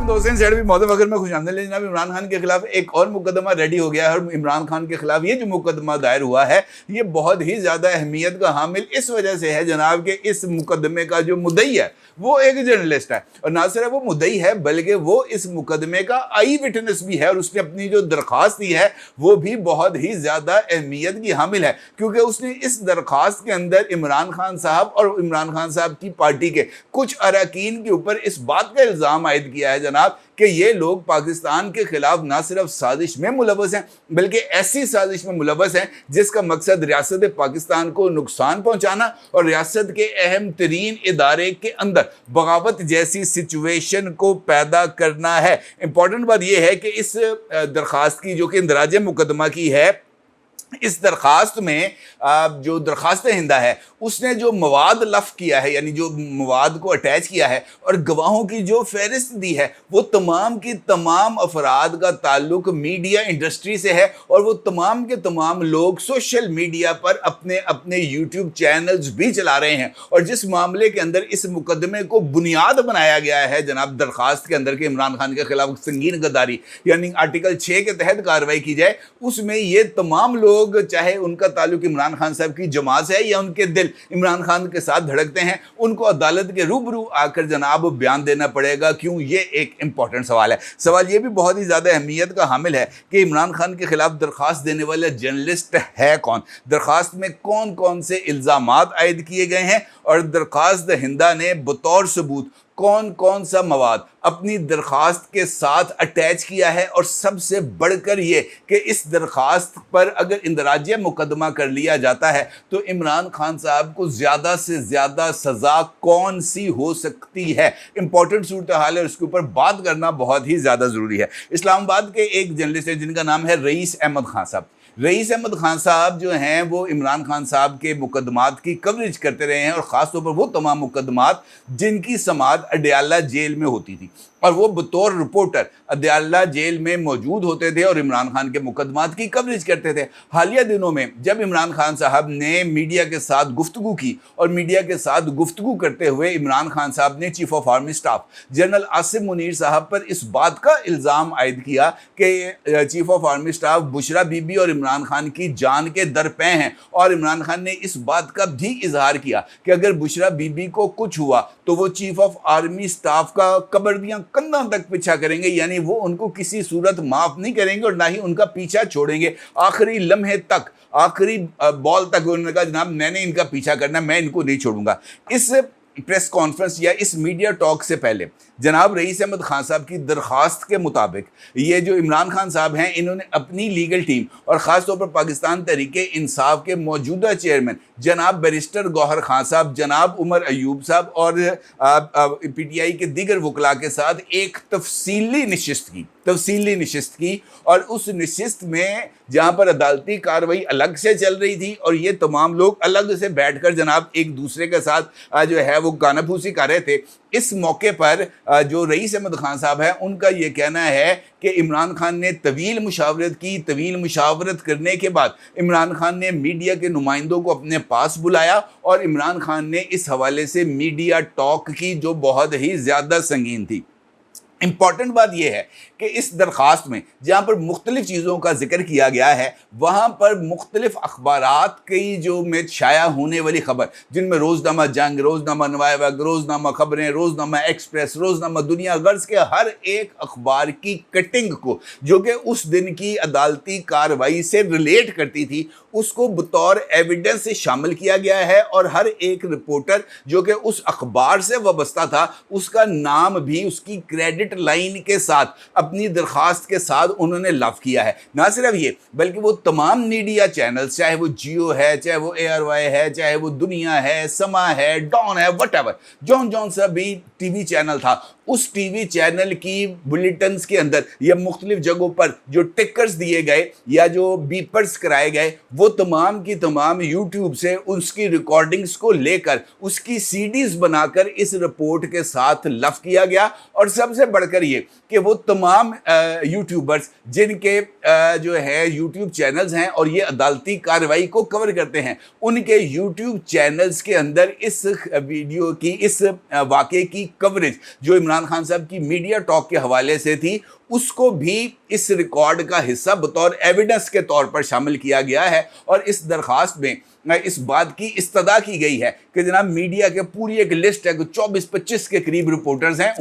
दोस्तों सेठ भी मौजूद अगर मैं खुशामदीद ले जनाब इमरान खान के खिलाफ एक और मुकदमा रेडी हो गया है और इमरान खान के खिलाफ ये जो मुकदमा दायर हुआ है ये बहुत ही ज़्यादा अहमियत का हामिल इस वजह से है जनाब कि इस मुकदमे का जो मुद्दई है वो एक जर्नलिस्ट है और ना सिर्फ वो मुद्दई है बल्कि वो इस मुकदमे का आई विटनेस भी है और उसने अपनी जो दरख्वास्त दी है वो भी बहुत ही ज़्यादा अहमियत की हामिल है क्योंकि उसने इस दरख्वास्त के अंदर इमरान खान साहब और इमरान खान साहब की पार्टी के कुछ अरकान के ऊपर इस बात का इल्ज़ाम आयद किया है जनाब कि ये लोग पाकिस्तान के खिलाफ ना सिर्फ साजिश में मुलव्वस हैं बल्कि ऐसी साजिश में मुलव्वस हैं जिसका मकसद रियासत पाकिस्तान को नुकसान पहुंचाना और रियासत के अहम तरीन इदारे के अंदर बगावत जैसी सिचुएशन को पैदा करना है। इंपॉर्टेंट बात यह है कि इस दरख्वास्त की जो कि इंदराज मुकदमा की है इस दरख्वास्त में जो दरख्वास्त हिंदा है उसने जो मवाद लफ किया है यानी जो मवाद को अटैच किया है और गवाहों की जो फहरिस्त दी है वो तमाम की तमाम अफराद का ताल्लुक मीडिया इंडस्ट्री से है और वो तमाम के तमाम लोग सोशल मीडिया पर अपने अपने यूट्यूब चैनल्स भी चला रहे हैं और जिस मामले के अंदर इस मुकदमे को बुनियाद बनाया गया है जनाब दरख्वास्त के अंदर के इमरान खान के खिलाफ संगीन गद्दारी यानी आर्टिकल 6 के तहत कार्रवाई की जाए उसमें ये तमाम लोग चाहे उनका ताल्लुक इमरान खान साहब की जमात है या उनके दिल इमरान खान के साथ धड़कते हैं उनको अदालत के रूबरू आकर जनाब बयान देना पड़ेगा। क्यों? ये एक इंपॉर्टेंट सवाल है। सवाल ये भी बहुत ही ज़्यादा अहमियत का हामिल है कि इमरान खान के खिलाफ दरख्वास्त देने वाला जर्नलिस्ट है कौन, दरख्वास्त में कौन कौन से इल्ज़ामात आयद किए गए हैं और दरख्वास्त हिंदा ने बतौर सबूत कौन कौन सा मवाद अपनी दरख्वास्त के साथ अटैच किया है और सबसे बढ़कर ये कि इस दरख्वास्त पर अगर इंदराज मुकदमा कर लिया जाता है तो इमरान खान साहब को ज़्यादा से ज़्यादा सज़ा कौन सी हो सकती है। इंपॉर्टेंट सूरत हाल है, उसके ऊपर बात करना बहुत ही ज़्यादा ज़रूरी है। इस्लामाबाद के एक जर्नलिस्ट है जिनका नाम है रईस अहमद खान साहब। रईस अहमद खान साहब जो हैं वो इमरान खान साहब के मुकदमात की कवरेज करते रहे हैं और ख़ास तौर पर वो तमाम मुकदमात जिनकी समाअत अडयाला जेल में होती थी और वो बतौर रिपोर्टर अडयाला जेल में मौजूद होते थे और इमरान खान के मुकदमात की कवरेज करते थे। हालिया दिनों में जब इमरान खान साहब ने मीडिया के साथ गुफ्तगू की और मीडिया के साथ गुफ्तगू करते हुए इमरान खान साहब ने chief of army staff general Asim Munir साहब पर इस बात का इल्ज़ाम आयद किया कि chief of army staff Bushra Bibi और इमरान खान की जान के दरपे हैं और इमरान खान ने इस बात का भी इजहार किया कि अगर बुशरा बीबी को कुछ हुआ तो वो चीफ ऑफ आर्मी स्टाफ का कबर्दियाँ कंधा तक पीछा करेंगे यानी वो उनको किसी सूरत माफ़ नहीं करेंगे और ना ही उनका पीछा छोड़ेंगे। आखिरी लम्हे तक आखिरी बॉल तक उन्होंने कहा जनाब मैंने इनका पीछा करना, मैं इनको नहीं छोड़ूंगा। इस प्रेस कॉन्फ्रेंस या इस मीडिया टॉक से पहले जनाब रईस अहमद खान साहब की दरख्वास्त के मुताबिक ये जो इमरान खान साहब हैं इन्होंने अपनी लीगल टीम और ख़ास तौर पर पाकिस्तान तहरीक इंसाफ के मौजूदा चेयरमैन जनाब बैरिस्टर गौहर खान साहब, जनाब उमर अयूब साहब और PTI के दीगर वकला के साथ एक तफसीली नशिस्त की और उस नशिस्त में जहाँ पर अदालती कार्रवाई अलग से चल रही थी और ये तमाम लोग अलग से बैठकर जनाब एक दूसरे के साथ जो है वो गानाफूसी कर रहे थे। इस मौके पर जो रईस अहमद खान साहब हैं उनका ये कहना है कि इमरान खान ने तवील मुशावरत करने के बाद इमरान खान ने मीडिया के नुमाइंदों को अपने पास बुलाया और इमरान खान ने इस हवाले से मीडिया टॉक की जो बहुत ही ज़्यादा संगीन थी। इम्पॉर्टेंट बात यह है कि इस दरख्वास्त में जहाँ पर मुख्तलिफ़ चीज़ों का जिक्र किया गया है वहाँ पर मुख्तलिफ़ अखबारात की जो में शाया होने वाली ख़बर जिनमें रोज़नामा जंग, रोज़नामा नवाए वक्त, रोज़नामा ख़बरें, रोज़नामा एक्सप्रेस, रोज़नामा दुनिया गर्ज के हर एक अखबार की कटिंग को जो कि उस दिन की अदालती कार्रवाई से रिलेट करती थी उसको बतौर एविडेंस से शामिल किया गया है और हर एक रिपोर्टर जो कि उस अखबार से वाबस्ता था उसका नाम भी उसकी क्रेडिट लाइन के साथ अपनी दरख्वास्त के साथ उन्होंने लव किया है। ना सिर्फ ये बल्कि वो तमाम मीडिया चैनल्स चाहे वो जियो है, चाहे वो ARY है, चाहे वो दुनिया है, समा है, डॉन है, वटएवर जौन सा भी टीवी चैनल था उस टीवी चैनल की बुलेटिन्स के अंदर या मुख्तलिफ जगहों पर जो टिकर्स दिए गए या जो बीपर्स कराए गए वो तमाम की तमाम यूट्यूब से उसकी रिकॉर्डिंग्स को लेकर उसकी CDs बनाकर इस रिपोर्ट के साथ लफ किया गया। और सबसे बढ़कर ये कि वो तमाम यूट्यूबर्स जिनके जो है यूट्यूब चैनल्स हैं और ये अदालती कार्रवाई को कवर करते हैं उनके यूट्यूब चैनल्स के अंदर इस वीडियो की इस वाक़े की कवरेज जो इमरान इमरान खान साहब की मीडिया टॉक के हवाले से थी, उसको भी इस रिकॉर्ड का हिस्सा बतौर एविडेंस के तौर पर शामिल किया गया है। और इस दरखास्त में इस बात की इस्तदा की गई है कि जनाब मीडिया के पूरी एक लिस्ट है, 24-25 के करीब रिपोर्टर्स हैं,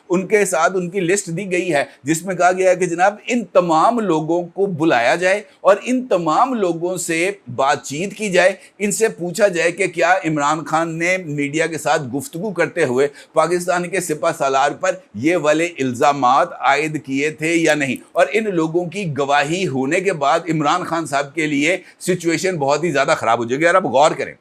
उनके साथ उनकी लिस्ट दी गई है, जिसमें कहा गया है कि जनाब इन तमाम लोगों को बुलाया जाए और इन तमाम लोगों से बातचीत की जाए, इनसे पूछा जाए कि क्या इमरान खान ने मीडिया के साथ गुफ्तगू करते हुए पाकिस्तान के सिपह सालार पर ये वाले इल्ज़ामात आयद किए थे या नहीं। और इन लोगों की गवाही होने के बाद इमरान खान साहब के लिए सिचुएशन बहुत ही ज़्यादा ख़राब हो जाएगी। यार आप गौर करें,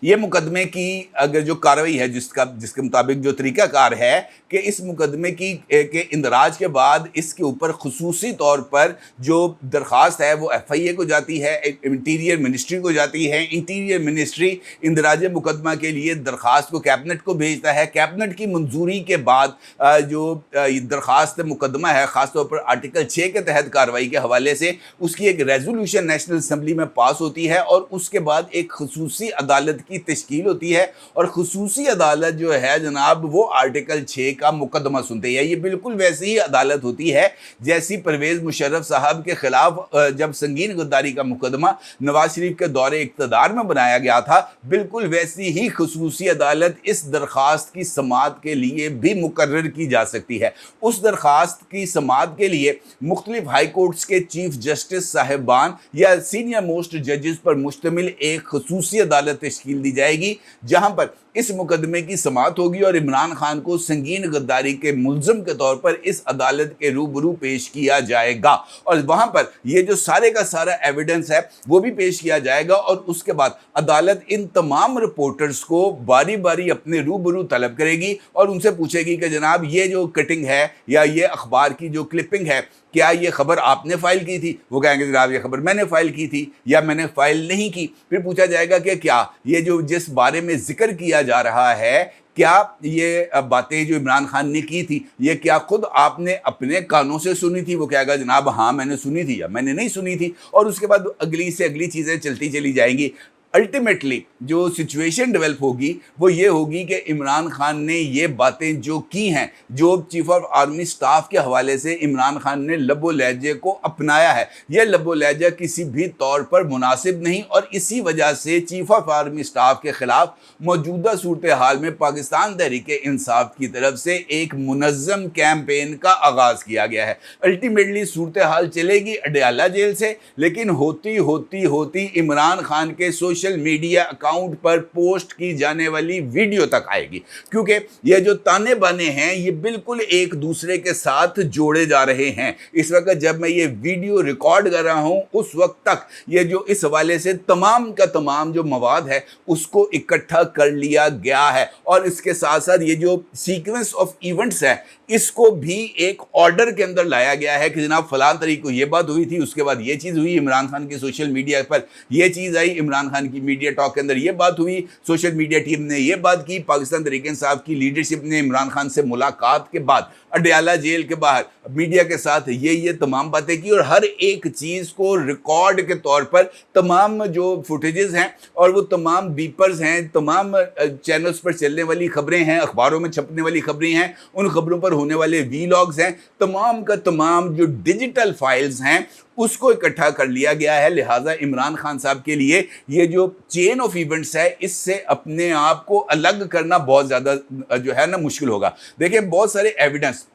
ये मुकदमे की अगर जो कार्रवाई है जिसके मुताबिक जो तरीकाकार है कि इस मुकदमे की के इंदराज के बाद इसके ऊपर खुसूसी तौर पर जो दरख्वास्त है वो FIA को जाती है, इंटीरियर मिनिस्ट्री को जाती है। इंटीरियर मिनिस्ट्री इंदराज मुकदमा के लिए दरख्वास्त को कैबिनेट को भेजता है। कैबिनेट की मंजूरी के बाद जो दरख्वास्त मुकदमा है, ख़ासतौर पर आर्टिकल 6 के तहत कार्रवाई के हवाले से उसकी एक रेजोल्यूशन नेशनल असम्बली में पास होती है और उसके बाद एक खुसूसी अदालत की तश्कील होती है। और खुसूसी अदालत जो है जनाब वो आर्टिकल 6 का मुकदमा सुनते हैं। ये बिल्कुल वैसी ही अदालत होती है जैसी परवेज़ मुशर्रफ साहब के खिलाफ जब संगीन गद्दारी का मुकदमा नवाज शरीफ के दौरे इक़्तिदार में बनाया गया था, बिल्कुल वैसी ही खुसूसी अदालत इस दरख्वास्त की समाअत के लिए भी मुकर्रर की जा सकती है। उस दरख्वास्त की समाअत के लिए मुख्तलिफ हाई कोर्ट्स के चीफ जस्टिस साहिबान या सीनियर मोस्ट जजेस पर मुश्तमिल एक खुसूसी अदालत तश्कील दी जाएगी, जहां पर इस मुकदमे की समाअत होगी और इमरान खान को संगीन गद्दारी के मुल्ज़िम के तौर पर इस अदालत के रूबरू पेश किया जाएगा। और वहाँ पर ये जो सारे का सारा एविडेंस है वो भी पेश किया जाएगा और उसके बाद अदालत इन तमाम रिपोर्टर्स को बारी बारी अपने रूबरू तलब करेगी और उनसे पूछेगी कि जनाब ये जो कटिंग है या ये अखबार की जो क्लिपिंग है, क्या ये खबर आपने फ़ाइल की थी? वो कहेंगे जनाब ये खबर मैंने फ़ाइल की थी या मैंने फ़ाइल नहीं की। फिर पूछा जाएगा कि क्या ये जो जिस बारे में ज़िक्र किया जा रहा है, क्या ये बातें जो इमरान खान ने की थी ये क्या खुद आपने अपने कानों से सुनी थी? वो कहेगा जनाब हाँ मैंने सुनी थी या मैंने नहीं सुनी थी। और उसके बाद अगली से अगली चीज़ें चलती चली जाएंगी। अल्टीमेटली जो सिचुएशन डेवलप होगी वो ये होगी कि इमरान खान ने ये बातें जो की हैं, जो चीफ ऑफ आर्मी स्टाफ के हवाले से इमरान खान ने लबो लहजे को अपनाया है, यह लबो लहजा किसी भी तौर पर मुनासिब नहीं। और इसी वजह से चीफ ऑफ आर्मी स्टाफ के ख़िलाफ़ मौजूदा सूरत हाल में पाकिस्तान तहरीक इंसाफ की तरफ से एक मुनज़्ज़म कैंपेन का आगाज़ किया गया है। अल्टीमेटली सूरत हाल चलेगी अडयाला जेल से, लेकिन होती होती होती इमरान खान के सोशल मीडिया अकाउंट पर पोस्ट की जाने वाली वीडियो तक आएगी, क्योंकि ये जो ताने बाने हैं ये बिल्कुल एक दूसरे के साथ जोड़े जा रहे हैं। इस वक्त जब मैं ये वीडियो रिकॉर्ड कर रहा हूं उस वक्त तक ये जो इस हवाले से तमाम का तमाम जो मवाद है उसको इकट्ठा कर लिया गया है। और इसके साथ साथ ये जो सीक्वेंस ऑफ इवेंट्स है इसको भी एक ऑर्डर के अंदर लाया गया है कि जनाब फलां तारीख को ये बात हुई थी, उसके बाद ये चीज़ हुई, इमरान खान की सोशल मीडिया पर ये चीज़ आई, इमरान खान की मीडिया टॉक के अंदर ये बात हुई, सोशल मीडिया टीम ने ये बात की, पाकिस्तान तहरीक इंसाफ की लीडरशिप ने इमरान खान से मुलाकात के बाद अडयाला जेल के बाहर मीडिया के साथ ये तमाम बातें की। और हर एक चीज़ को रिकॉर्ड के तौर पर तमाम जो फुटेजेस हैं और वो तमाम बीपर्स हैं, तमाम चैनल्स पर चलने वाली खबरें हैं, अखबारों में छपने वाली खबरें हैं, उन खबरों पर होने वाले वीलॉग्स हैं, तमाम का तमाम जो डिजिटल फाइल्स हैं उसको इकट्ठा कर लिया गया है। लिहाजा इमरान खान साहब के लिए ये जो चेन ऑफ इवेंट्स है इससे अपने आप को अलग करना बहुत ज़्यादा जो है ना मुश्किल होगा। देखिए बहुत सारे एविडेंस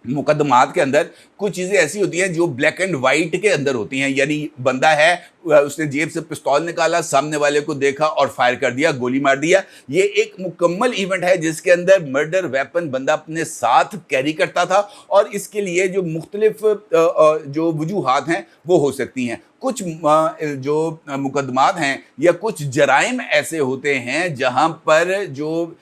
मुकदमात के अंदर कुछ चीज़ें ऐसी होती हैं जो ब्लैक एंड वाइट के अंदर होती हैं, यानी बंदा है उसने जेब से पिस्तौल निकाला, सामने वाले को देखा और फायर कर दिया, गोली मार दिया। ये एक मुकम्मल इवेंट है जिसके अंदर मर्डर वेपन बंदा अपने साथ कैरी करता था और इसके लिए जो मुख्तलिफ जो वजूहात हैं वो हो सकती हैं। कुछ जो मुकदमात हैं या कुछ जराइम ऐसे होते हैं जहां पर जो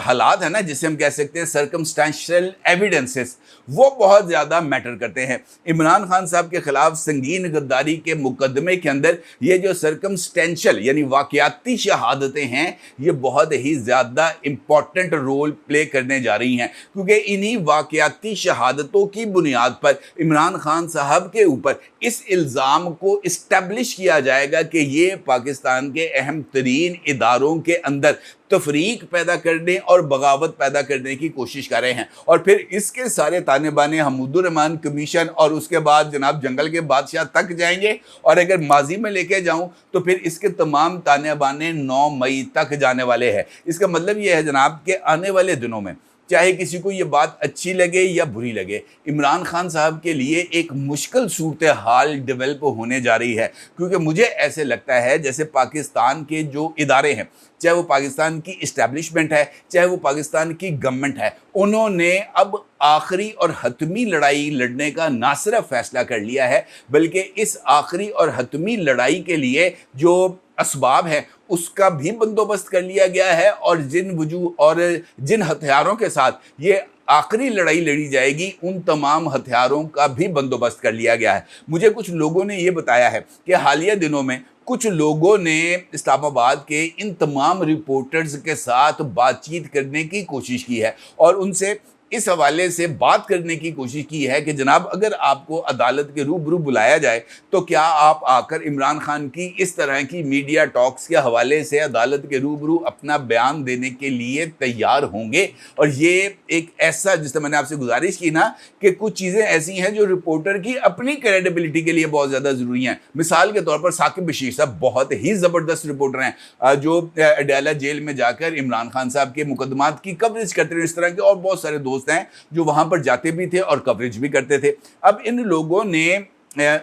हालात है ना जिसे हम कह सकते हैं सर्कमस्टेंशियल एविडेंसेस वो बहुत ज़्यादा मैटर करते हैं। इमरान खान साहब के ख़िलाफ़ संगीन गद्दारी के मुकदमे के अंदर ये जो सर्कमस्टेंशियल यानी वाक़याती शहादतें हैं ये बहुत ही ज़्यादा इम्पॉर्टेंट रोल प्ले करने जा रही हैं, क्योंकि इन्हीं वाक़याती शहादतों की बुनियाद पर इमरान खान साहब के ऊपर इस इल्ज़ाम को इस्टेब्लिश किया जाएगा कि ये पाकिस्तान के अहम तरीन इदारों के अंदर तफरीक पैदा करने और बगावत पैदा करने की कोशिश कर रहे हैं। और फिर इसके सारे ताने बाने हमीदुर रहमान कमीशन और उसके बाद जनाब जंगल के बादशाह तक जाएंगे, और अगर माजी में लेके जाऊं तो फिर इसके तमाम ताने बाने 9 मई तक जाने वाले हैं। इसका मतलब ये है जनाब कि आने वाले दिनों में चाहे किसी को ये बात अच्छी लगे या बुरी लगे, इमरान खान साहब के लिए एक मुश्किल सूरत हाल डेवलप होने जा रही है। क्योंकि मुझे ऐसे लगता है जैसे पाकिस्तान के जो इदारे हैं, चाहे वो पाकिस्तान की इस्टेब्लिशमेंट है, चाहे वो पाकिस्तान की गवर्नमेंट है, उन्होंने अब आखिरी और हतमी लड़ाई लड़ने का ना सिर्फ फैसला कर लिया है, बल्कि इस आखिरी और हतमी लड़ाई के लिए जो असबाब हैं उसका भी बंदोबस्त कर लिया गया है। और जिन हथियारों के साथ ये आखिरी लड़ाई लड़ी जाएगी, उन तमाम हथियारों का भी बंदोबस्त कर लिया गया है। मुझे कुछ लोगों ने ये बताया है कि हालिया दिनों में कुछ लोगों ने इस्लामाबाद के इन तमाम रिपोर्टर्स के साथ बातचीत करने की कोशिश की है और उनसे इस हवाले से बात करने की कोशिश की है कि जनाब अगर आपको अदालत के रूबरू बुलाया जाए तो क्या आप आकर इमरान खान की इस तरह की मीडिया टॉक्स के हवाले से अदालत के रूबरू अपना बयान देने के लिए तैयार होंगे। और ये एक ऐसा, जिससे मैंने आपसे गुजारिश की ना कि कुछ चीज़ें ऐसी हैं जो रिपोर्टर की अपनी क्रेडिबिलिटी के लिए बहुत ज़्यादा ज़रूरी हैं। मिसाल के तौर पर साकिब बशीर साहब बहुत ही ज़बरदस्त रिपोर्टर हैं जो अडाला जेल में जाकर इमरान खान साहब के मुकदमात की कवरेज करते हैं। इस तरह के और बहुत सारे दोस्त हैं जो वहां पर जाते भी थे और कवरेज भी करते थे। अब इन लोगों ने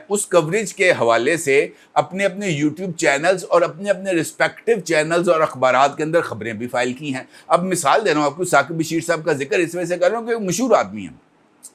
उस कवरेज के हवाले से अपने अपने यूट्यूब चैनल्स और अपने अपने रिस्पेक्टिव चैनल्स और अखबारात के अंदर खबरें भी फाइल की हैं। अब मिसाल दे रहा हूं आपको, साकिब बशीर साहब का जिक्र इस वजह से कर रहा हूं कि मशहूर आदमी है।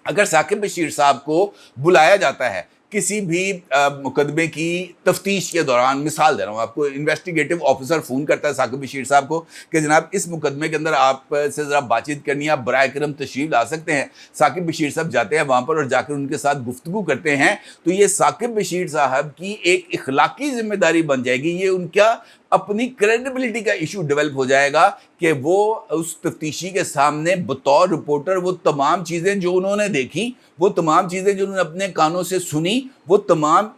अगर साकिब बशीर साहब को बुलाया जाता है किसी भी मुकदमे की तफ्तीश के दौरान, मिसाल दे रहा हूँ आपको, इन्वेस्टिगेटिव ऑफिसर फ़ोन करता है साकिब बशीर साहब को कि जनाब इस मुकदमे के अंदर आपसे ज़रा बातचीत करनी है, आप बराए करम तशरीफ़ ला सकते हैं। साकिब बशीर साहब जाते हैं वहाँ पर और जाकर उनके साथ गुफ्तगू करते हैं, तो ये साकिब बशीर साहब की एक इखलाकी जिम्मेदारी बन जाएगी। ये उनका अपनी क्रेडिबिलिटी का इशू डेवलप हो जाएगा कि वो उस तफ्तीशी के सामने बतौर रिपोर्टर वो तमाम चीज़ें जो उन्होंने देखी, वो तमाम चीज़ें जो उन्होंने अपने कानों से सुनी, वो तमाम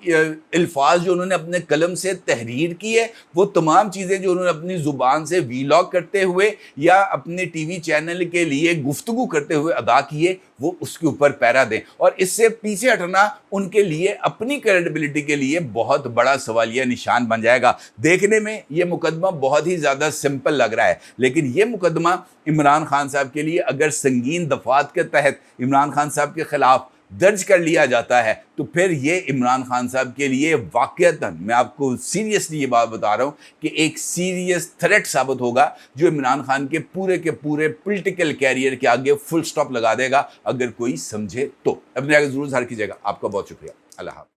अल्फाज जो उन्होंने अपने कलम से तहरीर की है, वो तमाम चीज़ें जो उन्होंने अपनी ज़ुबान से वीलॉग करते हुए या अपने टीवी चैनल के लिए गुफ्तगू करते हुए अदा किए, वो उसके ऊपर पैरा दें। और इससे पीछे हटना उनके लिए अपनी क्रेडिबिलिटी के लिए बहुत बड़ा सवालिया निशान बन जाएगा। देखने में ये मुकदमा बहुत ही ज़्यादा सिंपल लग रहा है, लेकिन ये मुकदमा इमरान खान साहब के लिए अगर संगीन दफात के तहत इमरान खान साहब के ख़िलाफ़ दर्ज कर लिया जाता है तो फिर ये इमरान खान साहब के लिए वाक़तन, मैं आपको सीरियसली ये बात बता रहा हूँ कि एक सीरियस थ्रेट साबित होगा जो इमरान खान के पूरे पॉलिटिकल कैरियर के आगे फुल स्टॉप लगा देगा, अगर कोई समझे तो। अपने आगे ज़रूर ज़ाहिर कीजिएगा। आपका बहुत शुक्रिया। अल्लाह हाफ़िज़।